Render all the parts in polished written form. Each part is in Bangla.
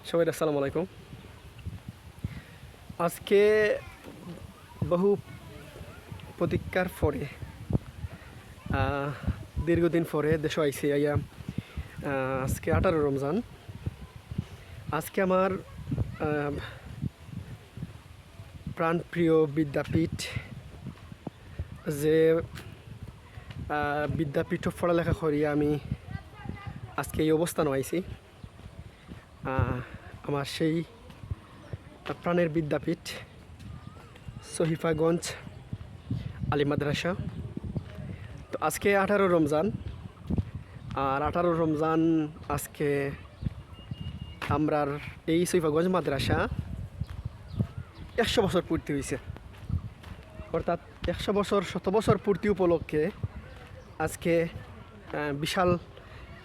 সবাই আসসালামু আলাইকুম। আজকে বহু প্রতীক্ষার পরে দীর্ঘদিন পরে দেশ আইসি আইয়া আজকে 18 রমজান। আজকে আমার প্রাণপ্রিয় বিদ্যাপীঠ যে বিদ্যাপীঠ পড়ালেখা করিয়া আমি আজকে এই অবস্থান আইছি। আমার সেই প্রাণের বিদ্যাপীঠ সহিফাগঞ্জ আলী মাদ্রাসা। তো আজকে 18 রমজান, আর 18 রমজান আজকে আমরার এই সহিফাগঞ্জ মাদ্রাসা 100 বছর পূর্তি হয়েছে। অর্থাৎ 100 বছর 100 বছর পূর্তি উপলক্ষে আজকে বিশাল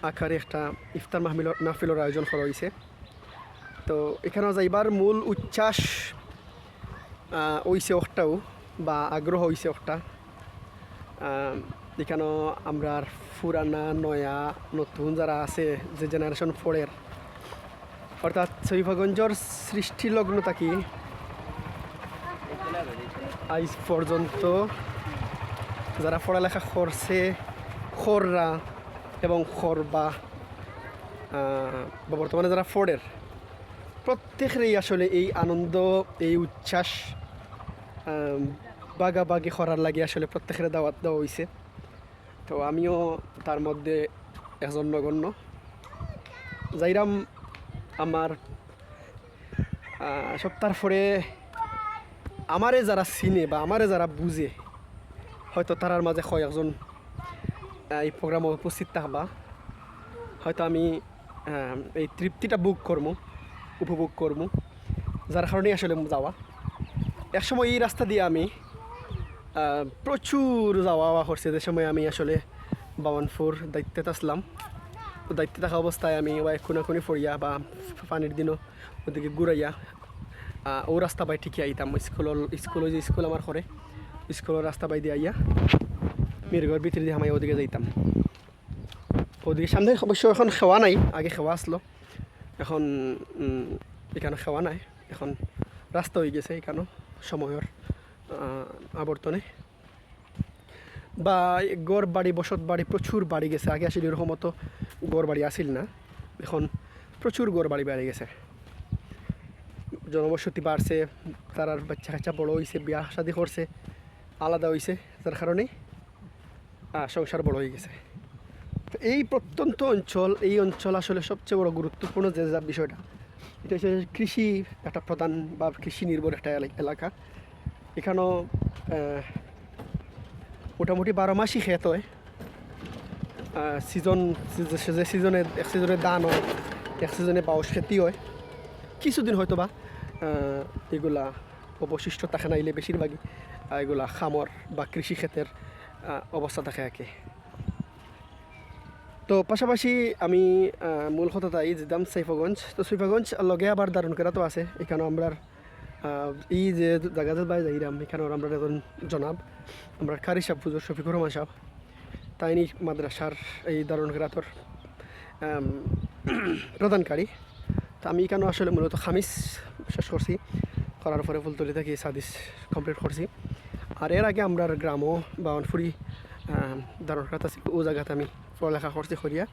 আকারে একটা ইফতার মাহফিলের আয়োজন করা হয়েছে। তো এখানেও যাইবার মূল উচ্ছ্বাস হইছে একটাও বা আগ্রহ হইছে একটা। এখানেও আমরা পুরানা নয়া নতুন যারা আছে যে জেনারেশন ফোরের, অর্থাৎ সহিফাগঞ্জর সৃষ্টি লগ্ন থাকি আজ পর্যন্ত যারা পড়ালেখা করছে, খররা এবং খরবা বা বর্তমানে যারা ফোরের, প্রত্যেকেরই আসলে এই আনন্দ, এই উচ্ছ্বাস বাগাবাগি করার লাগে আসলে প্রত্যেকের দাওয়াত দেওয়া হয়েছে। তো আমিও তার মধ্যে একজন নগণ্য। যাইরাম আমার সপ্তাহ পরে আমারে যারা চিনে বা আমারে যারা বুঝে, হয়তো তারার মাঝে কয়েকজন এই প্রোগ্রামে উপস্থিত থাকবা। হয়তো আমি এই তৃপ্তিটা উপভোগ করবো, যার কারণেই আসলে যাওয়া। একসময় এই রাস্তা দিয়ে আমি প্রচুর যাওয়া করছে। যে সময় আমি আসলে বাওয়ানপুর দায়িত্বে আসলাম, তো দায়িত্বে থাকা অবস্থায় আমি খুনাখুনি ফরিয়া বা পানির দিনও ওদিকে ঘুরাইয়া ও রাস্তা বাই ঠিকই আইতাম। স্কুল আমার করে স্কুলের রাস্তা বাই দিয়ে আইয়া মিরগড় ভিতরে দিয়ে আমি ওদিকে যাইতাম। ওদিকে সামনে অবশ্য এখন খাওয়া নাই, আগে খাওয়া আসলো, এখন এখানে খাওয়া নাই। এখন রাস্তা হয়ে গেছে এখানেও সময়ের আবর্তনে। বা গড় বাড়ি বসত বাড়ি প্রচুর বাড়ি গেছে। আগে আসলে এরকম মতো গড় বাড়ি আসিল না, এখন প্রচুর গড় বাড়ি বেড়ে গেছে। জনবসতি বাড়ছে, তার বাচ্চা কাচ্চা বড়ো হয়েছে, বিয়া শাদি করছে, আলাদা হয়েছে, যার কারণে সংসার বড় হয়ে গেছে। তো এই প্রত্যন্ত অঞ্চল, এই অঞ্চল আসলে সবচেয়ে বড় গুরুত্বপূর্ণ যে বিষয়টা, এটা হচ্ছে কৃষি একটা প্রধান বা কৃষি নির্ভর একটা এলাকা। এখানেও মোটামুটি 12 মাসই ক্ষেত হয়। যে সিজনে এক সিজনে ধান হয়, এক সিজনে বাউশ খেতি হয়। কিছুদিন হয়তো বা এগুলা অবশিষ্ট থাকে নাইলে বেশিরভাগই এগুলা খামর বা কৃষি ক্ষেতের অবস্থা থাকে একে। তো পাশাপাশি আমি মূল কথা তাই যেতাম সৈফাগঞ্জ। তো সৈফাগঞ্জ লগে আবার দারুণকেরা তো আছে। এখানেও আমরা এই যে জায়গাতে বাই যাইরাম, এখানেও আমরা একজন জনাব আমরা কারি সাহেব হুজুর শফিকুর রহমান সাহেব, তাই মাদ্রাসার এই দারুণকেরাতর প্রদানকারী। তো আমি এখানেও আসলে মূলত খামিস শেষ করছি, করার পরে ফুলতলি থেকে সাদিস কমপ্লিট করছি। আর এর আগে আমরা গ্রামও বাউনফুরি দারুণকেরাত আছে, ও জায়গাতে আমি পড়ালেখা করছি করিয়া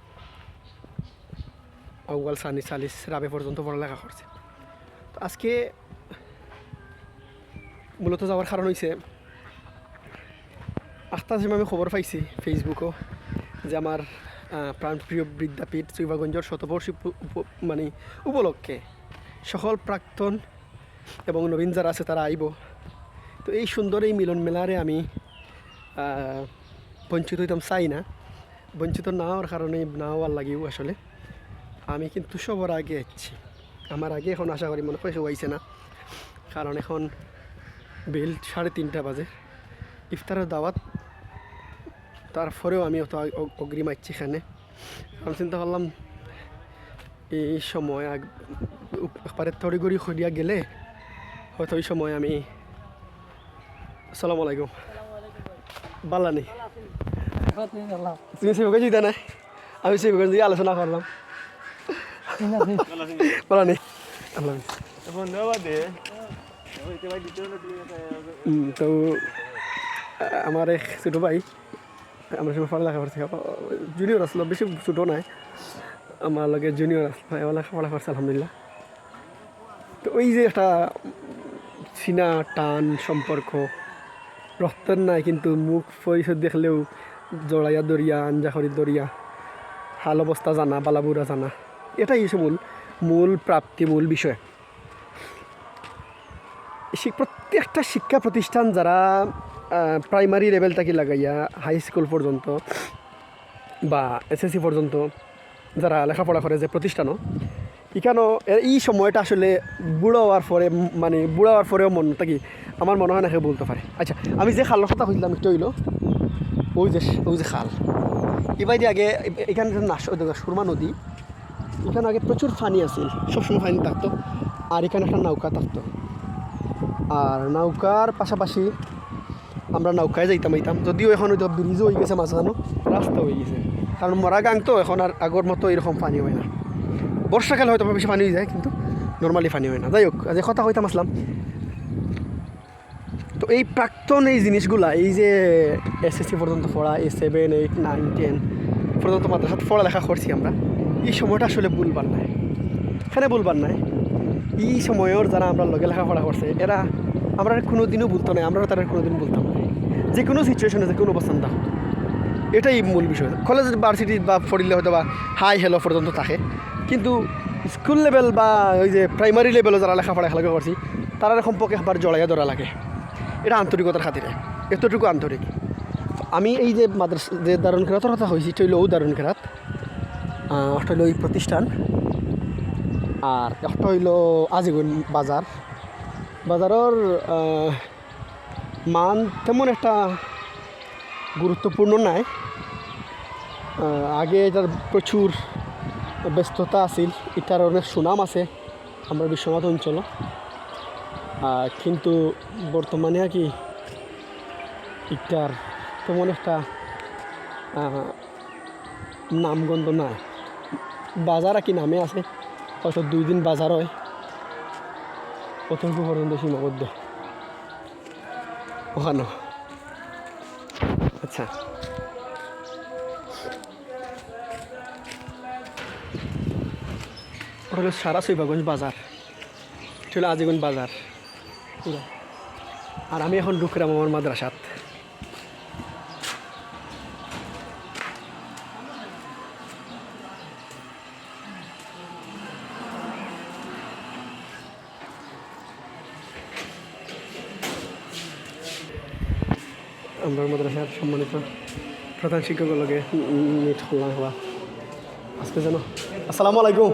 আউয়াল সানি চালিশ রাবে পর্যন্ত পড়ালেখা করছি। তো আজকে মূলত যাওয়ার কারণ হয়েছে, আস্তে আমি খবর পাইছি ফেসবুকও যে আমার প্রাণপ্রিয় বিদ্যাপীঠ সৈফাগঞ্জের শতবর্ষী উপলক্ষে সকল প্রাক্তন এবং নবীন যারা আছে তারা আইব। তো এই সুন্দর এই মিলন মেলারে আমি বঞ্চিত হইতাম চাই না। বঞ্চিত না হওয়ার কারণে না হওয়ার লাগেও আসলে আমি কিন্তু সবার আগে আসছি। আমার আগে এখন আশা করি মনে হয় কেউ আইছে না, কারণ এখন বেল 3:30 বাজে, ইফতারের দাওয়াত। তারপরেও আমি অত অগ্রিম আসছি এখানে, কারণ চিন্তা করলাম এই সময় একবারে তড়িগড়ি করিয়া গেলে হয়তো ওই সময় আমি। আসসালামু আলাইকুম। বাল্লানি তুমি শিবকে জিতা না, আমি শিবগঞ্জ দিয়ে আলোচনা করলাম। বাল্লানি। আল্লাহ হাফিজ। তো আমার এক ছোটো ভাই আমরা সবাই পড়ালেখা করছি জুনিয়র আসলো বেশি ছোটো নাই আমার লগে জুনিয়র আসলো পড়ালেখা করছে আলহামদুলিল্লাহ। তো ওই যে একটা চিনা টান সম্পর্ক রক্তের নাই কিন্তু মুখ পরিচয় দেখলেও জড়াইয়া দরিয়া আঞ্জাখরি দরিয়া হাল অবস্থা জানা বালাবুরা জানা এটাই হচ্ছে মূল প্রাপ্তি মূল বিষয়। প্রত্যেকটা শিক্ষা প্রতিষ্ঠান যারা প্রাইমারি লেভেলটাকে লাগাইয়া হাই স্কুল পর্যন্ত বা এসএসসি পর্যন্ত যারা লেখাপড়া করে যে প্রতিষ্ঠানও এখানেও এই সময়টা আসলে বুড়ো হওয়ার পরে মানে বুড়ো হওয়ার পরেও মন থাকি আমার মনে হয় না কেউ বলতে পারে। আচ্ছা আমি যে খালের কথা কইলাম একটু হইল ওই যে খাল এবার দিয়ে আগে এখানে সুরমা নদী এখানে আগে প্রচুর পানি আছিল সবসময় পানি থাকতো আর এখানে একটা নৌকা থাকতো আর নৌকার পাশাপাশি আমরা নৌকায় যাইতাম যদিও এখন হয়তো ব্রিজও হয়ে গেছে মাঝখানো রাস্তা হয়ে গেছে কারণ মরা গাং তো এখন আর আগর মতো এরকম পানি হয় না। বর্ষাকালে হয়তো বেশি পানি হয়ে যায় কিন্তু নর্মালি পানি হয় না। যাই হোক আজ কথা হইতাম আসলাম। তো এই প্রাক্তন এই জিনিসগুলা এই যে এসএসসি পর্যন্ত পড়া এই 7, 8, 9, 10 পর্যন্ত মাদ্রাসাত পড়ালেখা করছি আমরা এই সময়টা আসলে ভুলবার নাই এখানে ভুলবার নাই। এই সময়ের যারা আমরা লগে লেখাপড়া করছে এরা আমরা কোনো দিনও ভুলতো না আমরা তারা কোনো দিন ভুলতাম না যে কোনো সিচুয়েশনে যে কোনো অবস্থান থাকুক এটাই মূল বিষয়। কলেজ ভার্সিটি বা পড়লে হয়তো বা হাই হেলো পর্যন্ত থাকে কিন্তু স্কুল লেভেল বা ওই যে প্রাইমারি লেভেলে যারা লেখাপড়া খেলাকে করছি তারা সম্পর্কে আবার জড়াইয়া ধরা লাগে এটা আন্তরিকতার খাতিরে এতটুকু আন্তরিক। আমি এই যে মাদ্রাসা যে দারুণ খেরাতের কথা হয়েছি এটা হইল ও দারুণ খেরাত একটা হইল ওই প্রতিষ্ঠান আর একটা হইল আজিগুন বাজারের মান তেমন একটা গুরুত্বপূর্ণ নাই। আগে এটার প্রচুর ব্যস্ততা আছিল এটার অনেক সুনাম আছে আমরা বিশ্বনাথ অঞ্চল কিন্তু বর্তমানে আর কি এটার তেমন একটা নামগন্ধ নাই। বাজার আর কি নামে আছে হয়তো 2 দিন বাজার হয় অতটুকু পর্যন্ত সীমাবদ্ধ ওখানে। আচ্ছা ওটা হলো সারা শৈবাগঞ্জ বাজার এটা হলো আজিগঞ্জ বাজার পুরো। আর আমি এখন ঢুকলাম আমার মাদ্রাসাত। আমরা মাদ্রাসার সম্মানিত প্রধান শিক্ষকের লগে মিট করলাম আজকে যেন আসসালামু আলাইকুম।